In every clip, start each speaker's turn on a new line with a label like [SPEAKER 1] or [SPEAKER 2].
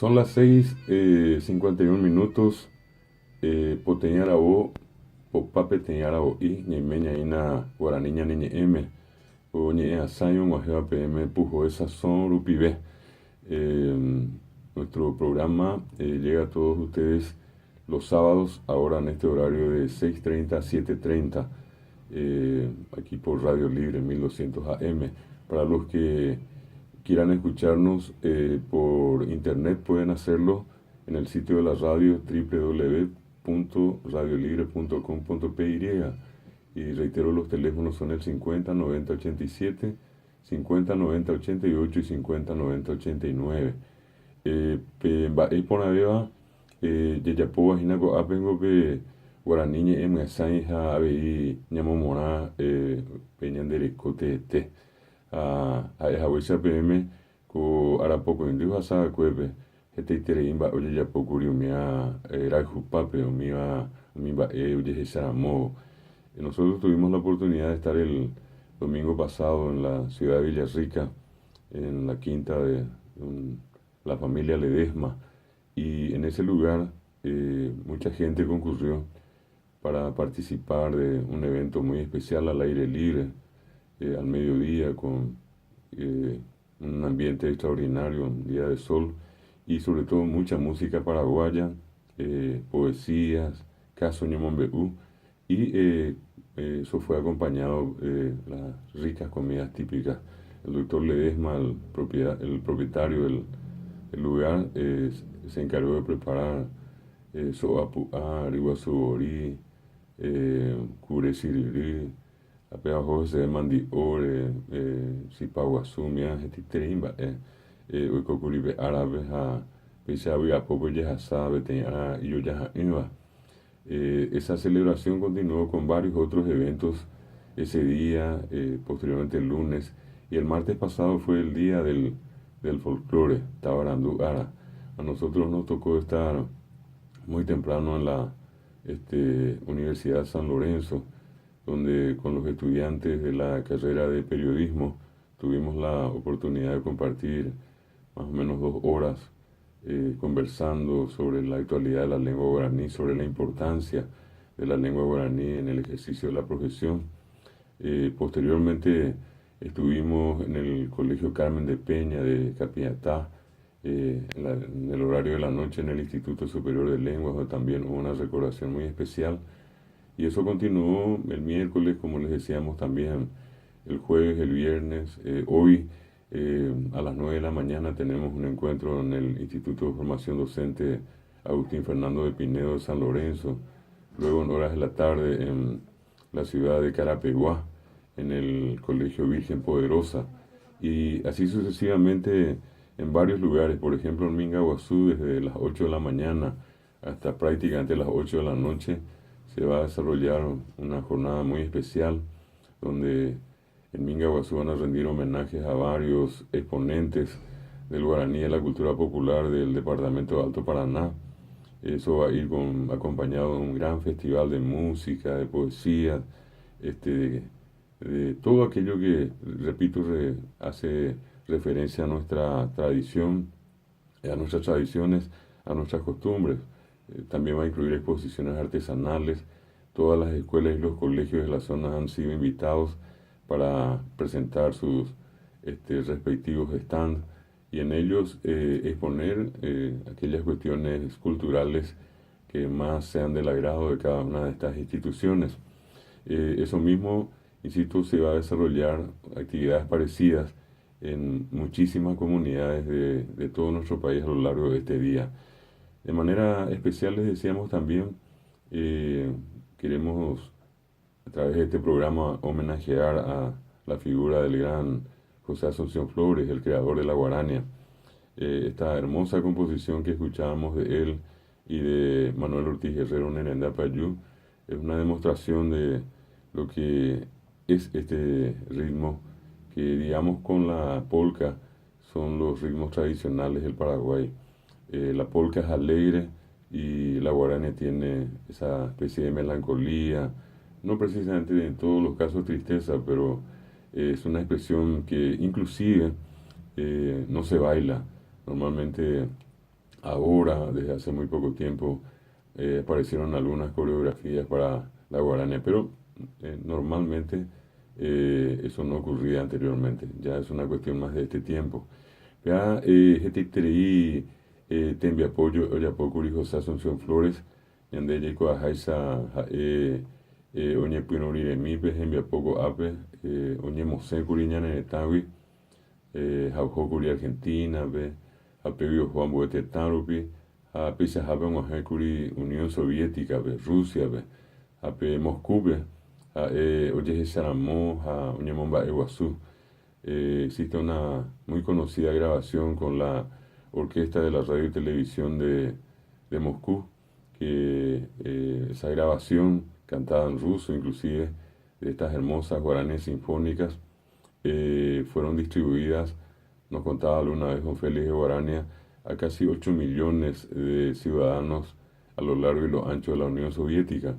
[SPEAKER 1] Son las 6:51 minutos. Poteñarabo, Popape Teñarabo y Ñemeña Ina Guaraniña Niñe M. O Ñe Asayo, Guajeva PM, Pujo esa son Rupibe. Nuestro programa llega a todos ustedes los sábados, ahora en este horario de 6:30 a 7:30, aquí por Radio Libre 1200 AM. Para los que quieran escucharnos por internet, pueden hacerlo en el sitio de la radio www.radiolibre.com.py. Y reitero, los teléfonos son el 50 90 87, 50 90 88 y 50 90 89. Por Aveva, Yayapo, Bajinaco, Apengo, Guaraniñe, Sainja, Abei, Ñamomora, Peñandere, Cote, a Ejahuesa PM, Co Arapoco, Indio, Asa, Cueve, Iteimba, Oye, Yapocurio, Mia, Rajupape, o Miba, Oye, Saramo. Nosotros tuvimos la oportunidad de estar el domingo pasado en la ciudad de Villarrica, en la quinta de la familia Ledesma, y en ese lugar mucha gente concurrió para participar de un evento muy especial al aire libre, al mediodía, con un ambiente extraordinario, un día de sol, y sobre todo mucha música paraguaya, poesías, caso Ñemombeú, y eso fue acompañado de las ricas comidas típicas. El doctor Ledesma, el propietario del lugar, se encargó de preparar soapuá, riguasuori, curesirirí, apeajoso de mandiore, sipaguasumia, jetitreimba, uicocuribe árabe, pisabi apopo yehasa, beteñara y yoyaja inba. Esa celebración continuó con varios otros eventos ese día, posteriormente el lunes, y el martes pasado fue el día del folclore, Tabarandú Ara. A nosotros nos tocó estar muy temprano en la Universidad San Lorenzo, donde con los estudiantes de la carrera de periodismo tuvimos la oportunidad de compartir más o menos 2 horas conversando sobre la actualidad de la lengua guaraní, sobre la importancia de la lengua guaraní en el ejercicio de la profesión. Posteriormente estuvimos en el Colegio Carmen de Peña de Capiatá, en el horario de la noche en el Instituto Superior de Lenguas, donde también hubo una recordación muy especial. Y eso continuó el miércoles, como les decíamos, también el jueves, el viernes. Hoy a las 9 de la mañana tenemos un encuentro en el Instituto de Formación Docente Agustín Fernando de Pinedo de San Lorenzo. Luego en horas de la tarde en la ciudad de Carapeguá, en el Colegio Virgen Poderosa. Y así sucesivamente en varios lugares, por ejemplo en Mingaguazú, desde las 8 de la mañana hasta prácticamente las 8 de la noche, se va a desarrollar una jornada muy especial donde en Mingaguazú van a rendir homenajes a varios exponentes del guaraní y de la cultura popular del departamento de Alto Paraná. Eso va a ir acompañado de un gran festival de música, de poesía, de todo aquello que, repito, hace referencia a nuestra tradición, a nuestras tradiciones, a nuestras costumbres. También va a incluir exposiciones artesanales. Todas las escuelas y los colegios de la zona han sido invitados para presentar sus respectivos stands y en ellos exponer aquellas cuestiones culturales que más sean del agrado de cada una de estas instituciones. Eso mismo, insisto, se va a desarrollar actividades parecidas en muchísimas comunidades de todo nuestro país a lo largo de este día. De manera especial les decíamos también, queremos a través de este programa homenajear a la figura del gran José Asunción Flores, el creador de la guarania. Esta hermosa composición que escuchábamos de él y de Manuel Ortiz Guerrero Nerenda Payú es una demostración de lo que es este ritmo que, digamos, con la polca son los ritmos tradicionales del Paraguay. La polca es alegre y la guarania tiene esa especie de melancolía, no precisamente en todos los casos tristeza, pero es una expresión que inclusive no se baila. Normalmente Ahora, desde hace muy poco tiempo, aparecieron algunas coreografías para la guarania, pero normalmente eso no ocurría anteriormente, ya es una cuestión más de este tiempo. Ya, Hetiteri, Tembia Apoyo, Oyapocuri, José Asunción Flores, Yande Yeco Ajaisa, Oñe Pinori de Mipe, Tembia Poco Ape, Oñe Mose Curiñan en Etawi, Jaujocuri Argentina, Apebio Juan Boete Tarupi, Pisa Jape Mojecuri Unión Soviética, Rusia, Ape Moscú, Oye Saramó, Oñe Momba Iguazú. Existe una muy conocida grabación con la orquesta de la radio y televisión de Moscú, que esa grabación, cantada en ruso inclusive, de estas hermosas guaraníes sinfónicas, fueron distribuidas, nos contaba alguna vez don Félix de Guarania, a casi 8 millones de ciudadanos a lo largo y lo ancho de la Unión Soviética.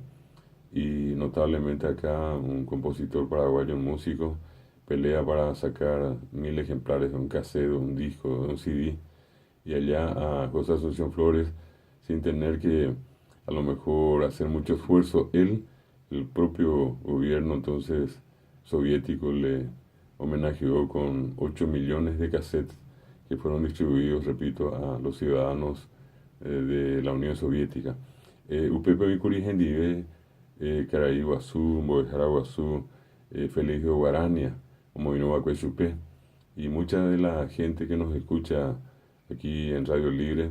[SPEAKER 1] Y notablemente acá un compositor paraguayo, un músico, pelea para sacar 1000 ejemplares de un cassette, de un disco, de un CD, y allá a José Asunción Flores, sin tener que a lo mejor hacer mucho esfuerzo, él, el propio gobierno entonces soviético, le homenajeó con 8 millones de cassettes que fueron distribuidos, repito, a los ciudadanos de la Unión Soviética. Upepe Vicuri Gendive, Caraiguazú, Mboejaraguazú, Félix de Guarania, como Chupé, y mucha de la gente que nos escucha aquí en Radio Libre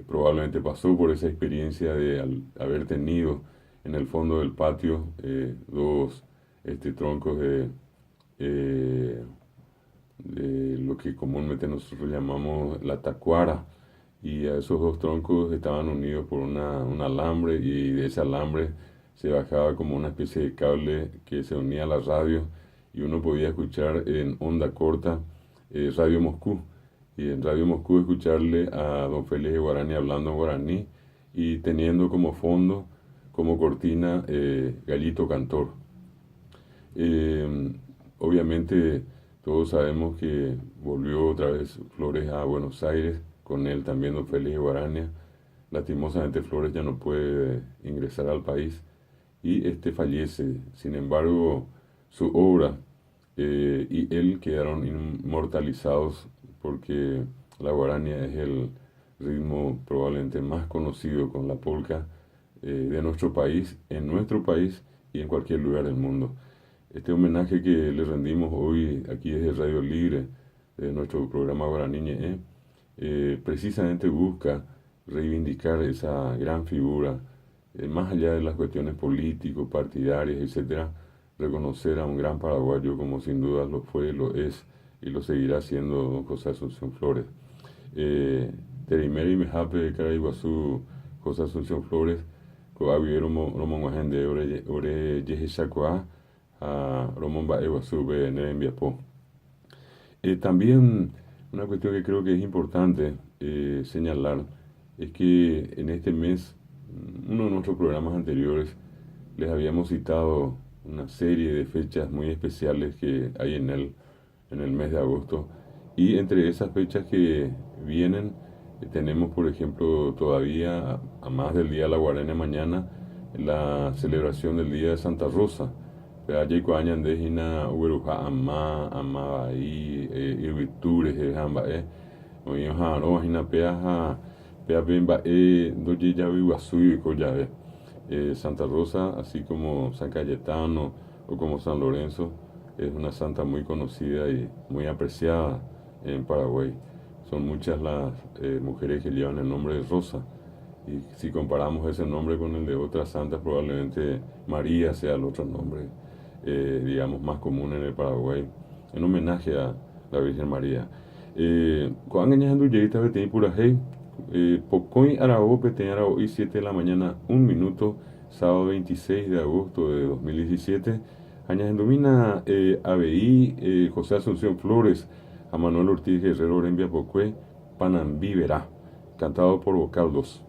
[SPEAKER 1] probablemente pasó por esa experiencia de haber tenido en el fondo del patio dos troncos eh, de lo que comúnmente nosotros llamamos la tacuara, y a esos dos troncos estaban unidos por un alambre, y de ese alambre se bajaba como una especie de cable que se unía a la radio, y uno podía escuchar en onda corta Radio Moscú, y en Radio Moscú escucharle a don Félix de Guarani hablando en guaraní y teniendo como fondo, como cortina, Gallito Cantor. Obviamente todos sabemos que volvió otra vez Flores a Buenos Aires, con él también don Félix de Guarania. Lastimosamente Flores ya no puede ingresar al país y fallece. Sin embargo, su obra y él quedaron inmortalizados porque la guarania es el ritmo probablemente más conocido con la polca de nuestro país, en nuestro país y en cualquier lugar del mundo. Este homenaje que le rendimos hoy aquí desde Radio Libre, de nuestro programa Guaraniñe, precisamente busca reivindicar esa gran figura, más allá de las cuestiones políticos, partidarias, etcétera, reconocer a un gran paraguayo como sin duda lo fue, lo es y lo seguirá siendo don José Asunción Flores. Terimeri Mejape Caraiguazú José Asunción Flores, Coavi Romo Guajende Ore Yehechacoa, a Romón Baeguazú Nerembiapó. También una cuestión que creo que es importante señalar es que en este mes, uno de nuestros programas anteriores, les habíamos citado una serie de fechas muy especiales que hay en el mes de agosto, y entre esas fechas que vienen tenemos, por ejemplo, todavía a más del Día de la Guarania mañana, la celebración del Día de Santa Rosa. Jaiko añan de Hina Uberuja Ama ahí Irvitures oye Haro Hina Pea Bemba Doye Yavi Guazú y Collave. Santa Rosa, así como San Cayetano o como San Lorenzo, es una santa muy conocida y muy apreciada en Paraguay. Son muchas las mujeres que llevan el nombre de Rosa, y si comparamos ese nombre con el de otras santas, probablemente María sea el otro nombre, digamos, más común en el Paraguay, en homenaje a la Virgen María. Cuando añadiendo Yeita Betén Purajei, Pocoy Arao Petén Arao y 7 de la mañana, 1 minuto, sábado 26 de agosto de 2017. Añadiendo ABI, José Asunción Flores, a Manuel Ortiz Guerrero Orembia Pocué, Panambí Verá, cantado por Vocal 2.